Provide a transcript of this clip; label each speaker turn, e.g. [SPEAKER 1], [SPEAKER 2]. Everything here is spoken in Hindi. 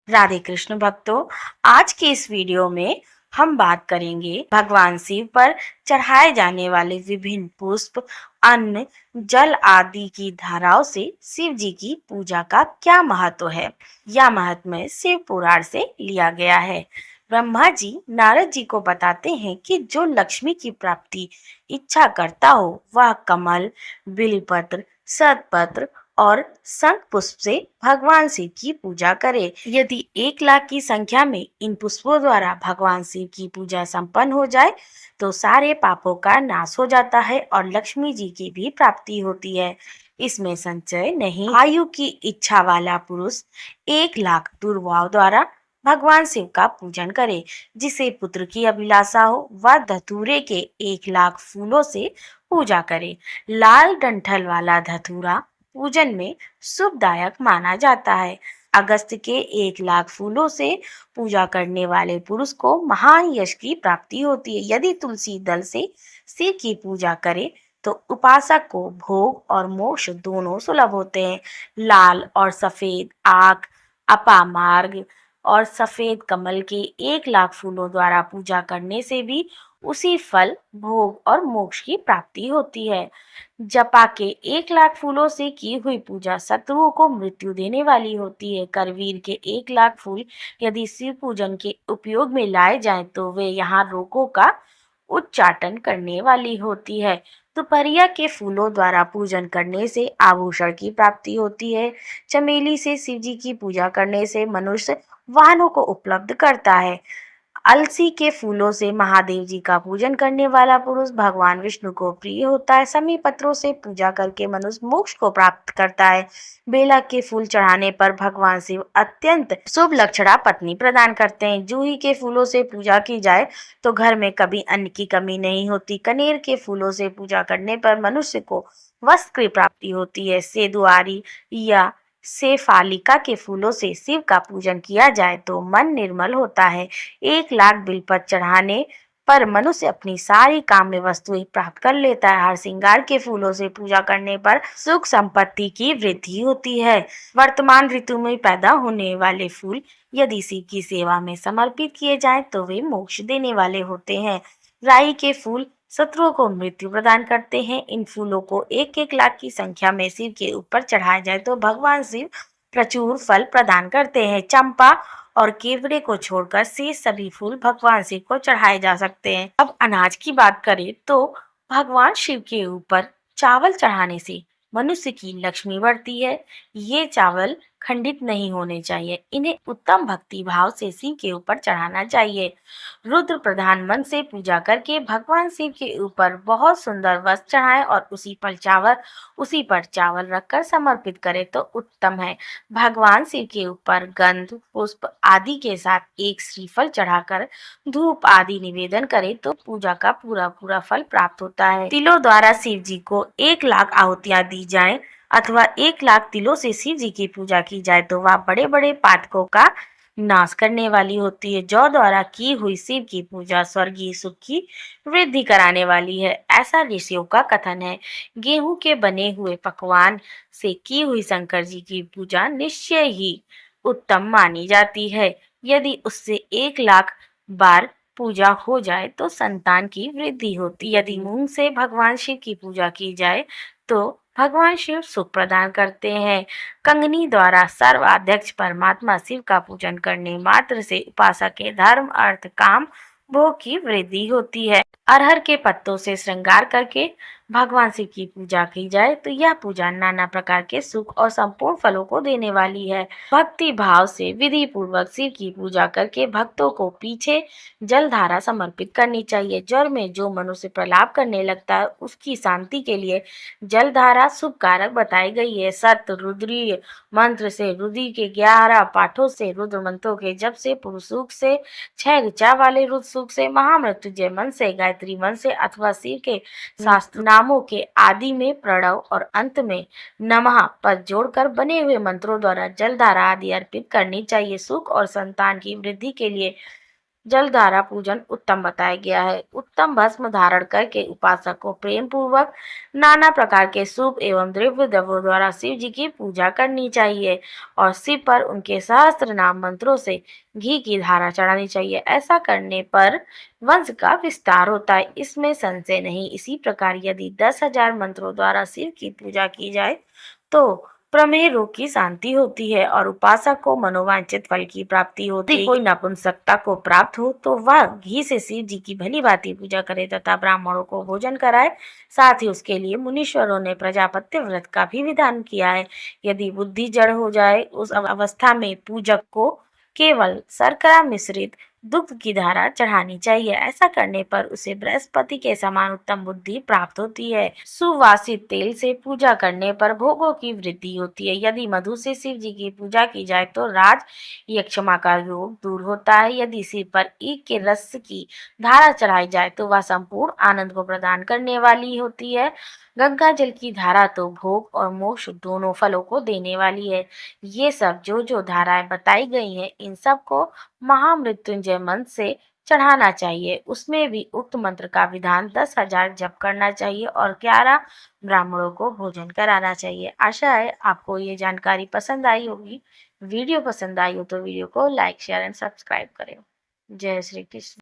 [SPEAKER 1] राधे कृष्ण भक्तों। आज के इस वीडियो में हम बात करेंगे भगवान शिव पर चढ़ाए जाने वाले विभिन्न पुष्प, अन्न, जल आदि की धाराओं से शिव जी की पूजा का क्या महत्व है। यह महात्म्य शिव पुराण से लिया गया है। ब्रह्मा जी नारद जी को बताते हैं कि जो लक्ष्मी की प्राप्ति इच्छा करता हो वह कमल, बिल्वपत्र, सतपत्र और शंख पुष्प से भगवान शिव की पूजा करे। यदि 1 लाख की संख्या में इन पुष्पों द्वारा भगवान शिव की पूजा संपन्न हो जाए तो सारे पापों का नाश हो जाता है और लक्ष्मी जी की भी प्राप्ति होती है। इसमें संचय नहीं। आयु की इच्छा वाला पुरुष 1 लाख दुर्वाओं द्वारा भगवान शिव का पूजन करे। जिसे पुत्र की अभिलाषा हो वह धतूरे के 1 लाख फूलों से पूजा करे। लाल डंठल वाला धतूरा पूजन में शुभदायक माना जाता है। अगस्त के 1 लाख फूलों से पूजा करने वाले पुरुष को महान यश की प्राप्ति होती है। यदि तुलसी दल से शिव की पूजा करे तो उपासक को भोग और मोक्ष दोनों सुलभ होते हैं। लाल और सफेद आग, अपामार्ग और सफेद कमल के 1 लाख फूलों द्वारा पूजा करने से भी उसी फल, भोग और मोक्ष की प्राप्ति होती है। जपा के 1 लाख फूलों से की हुई पूजा शत्रुओं को मृत्यु देने वाली होती है। करवीर के 1 लाख फूल यदि शिव पूजन के उपयोग में लाए जाएं तो वे यहाँ रोगों का उच्चाटन करने वाली होती है। दोपहरिया के फूलों द्वारा पूजन करने से आभूषण की प्राप्ति होती है। चमेली से शिव जी की पूजा करने से मनुष्य वाहनों को उपलब्ध करता है। अलसी के फूलों से महादेव जी का पूजन करने वाला पुरुष भगवान विष्णु को प्रिय होता है। समी पत्रों से पूजा करके मनुष्य मोक्ष को प्राप्त करता है। बेला के फूल चढ़ाने पर भगवान शिव अत्यंत शुभ लक्षणा पत्नी प्रदान करते हैं। जूही के फूलों से पूजा की जाए तो घर में कभी अन्न की कमी नहीं होती। कनेर के फूलों से पूजा करने पर मनुष्य को वस्त्र की प्राप्ति होती है। सेदुआरी या शेफालिका के फूलों से शिव का पूजन किया जाए तो मन निर्मल होता है। 1 लाख बिलपत्र चढ़ाने पर मनुष्य अपनी सारी काम्य वस्तुएं प्राप्त कर लेता है। हर श्रृंगार के फूलों से पूजा करने पर सुख संपत्ति की वृद्धि होती है। वर्तमान ऋतु में पैदा होने वाले फूल यदि शिव की सेवा में समर्पित किए जाएं तो वे मोक्ष देने वाले होते हैं। राई के फूल शत्रुओं को मृत्यु प्रदान करते हैं। इन फूलों को 1-1 लाख की संख्या में शिव के ऊपर चढ़ाया जाए तो भगवान शिव प्रचुर फल प्रदान करते हैं। चंपा और केवड़े को छोड़कर शेष सभी फूल भगवान शिव को चढ़ाए जा सकते हैं। अब अनाज की बात करें तो भगवान शिव के ऊपर चावल चढ़ाने से मनुष्य की लक्ष्मी बढ़ती है। ये चावल खंडित नहीं होने चाहिए। इन्हें उत्तम भक्ति भाव से शिव के ऊपर चढ़ाना चाहिए। रुद्र प्रधान मन से पूजा करके भगवान शिव के ऊपर बहुत सुंदर वस्त्र चढ़ाएं और उसी पर चावल रखकर समर्पित करें तो उत्तम है। भगवान शिव के ऊपर गंध, पुष्प आदि के साथ एक श्रीफल चढ़ाकर धूप आदि निवेदन करें तो पूजा का पूरा पूरा फल प्राप्त होता है। तिलों द्वारा शिव जी को 1 लाख आहुतियां दी जाएं अथवा 1 लाख तिलों से शिव जी की पूजा की जाए तो वह बड़े बड़े पातकों का नाश करने वाली होती है। जौ द्वारा की हुई शिव की पूजा स्वर्गीय सुख की वृद्धि कराने वाली है, ऐसा ऋषियों का कथन है। गेहूं के बने हुए पकवान से की हुई शंकर जी की पूजा निश्चय ही उत्तम मानी जाती है। यदि उससे 1 लाख बार पूजा हो जाए तो संतान की वृद्धि होती। यदि मूंग से भगवान शिव की पूजा की जाए तो भगवान शिव सुख प्रदान करते हैं। कंगनी द्वारा सर्वाध्यक्ष परमात्मा शिव का पूजन करने मात्र से उपासक के धर्म, अर्थ, काम, भोग की वृद्धि होती है। अरहर के पत्तों से श्रृंगार करके भगवान शिव की पूजा की जाए तो यह पूजा नाना प्रकार के सुख और संपूर्ण फलों को देने वाली है। भक्ति भाव से विधि पूर्वक शिव की पूजा करके भक्तों को पीछे जलधारा समर्पित करनी चाहिए। ज्वर में जो मनुष्य प्रलाप करने लगता है उसकी शांति के लिए जलधारा शुभ कारक बताई गई है। सत रुद्रीय मंत्र से रुद्री के 11 पाठों से, रुद्र मंत्रों के जप से, पुरुष सूक्त से, 6 ऋचा वाले रुद्र सूक्त से, महामृत्युंजय मंत्र से, गायत्री मंत्र से अथवा शिव के शास्त्र नामों के आदि में प्रणव और अंत में नमः पद जोड़कर बने हुए मंत्रों द्वारा जलधारा आदि अर्पित करनी चाहिए। सुख और संतान की वृद्धि के लिए जलधारा पूजन उत्तम बताया गया है। उत्तम भस्म धारण करके उपासक को प्रेम पूर्वक नाना प्रकार के शुभ एवं द्रव्य द्रव्यों द्वारा शिव जी की पूजा करनी चाहिए और शिव पर उनके सहस्त्र नाम मंत्रों से घी की धारा चढ़ानी चाहिए। ऐसा करने पर वंश का विस्तार होता है, इसमें संशय नहीं। इसी प्रकार यदि 10,000 मंत्रों द्वारा शिव की पूजा की जाए तो प्रमेह रोग की शांति होती है और उपासक को मनोवांछित फल की प्राप्ति होती है। यदि कोई नपुंसकता को प्राप्त हो तो वह घी से शिव जी की भली भांति पूजा करे तथा ब्राह्मणों को भोजन कराए। साथ ही उसके लिए मुनीश्वरों ने प्रजापत्य व्रत का भी विधान किया है। यदि बुद्धि जड़ हो जाए उस अवस्था में पूजक को केवल शर्करा मिश्रित दुग्ध की धारा चढ़ानी चाहिए। ऐसा करने पर उसे बृहस्पति के समान उत्तम बुद्धि प्राप्त होती है। सुवासित तेल से पूजा करने पर भोगों की वृद्धि होती है। यदि मधु से शिव जी की पूजा की जाए तो राज यक्षमा का रोग दूर होता है। यदि सिर पर ईख के रस की धारा चढ़ाई जाए तो वह संपूर्ण आनंद को प्रदान करने वाली होती है। गंगा जल की धारा तो भोग और मोक्ष दोनों फलों को देने वाली है। ये सब जो धाराएं बताई गई हैं इन सब को महामृत्युंजय मंत्र से चढ़ाना चाहिए। उसमें भी उक्त मंत्र का विधान 10,000 जप करना चाहिए और 11 ब्राह्मणों को भोजन कराना चाहिए। आशा है आपको ये जानकारी पसंद आई होगी। वीडियो पसंद आई हो तो वीडियो को लाइक शेयर एंड सब्सक्राइब करें। जय श्री कृष्ण।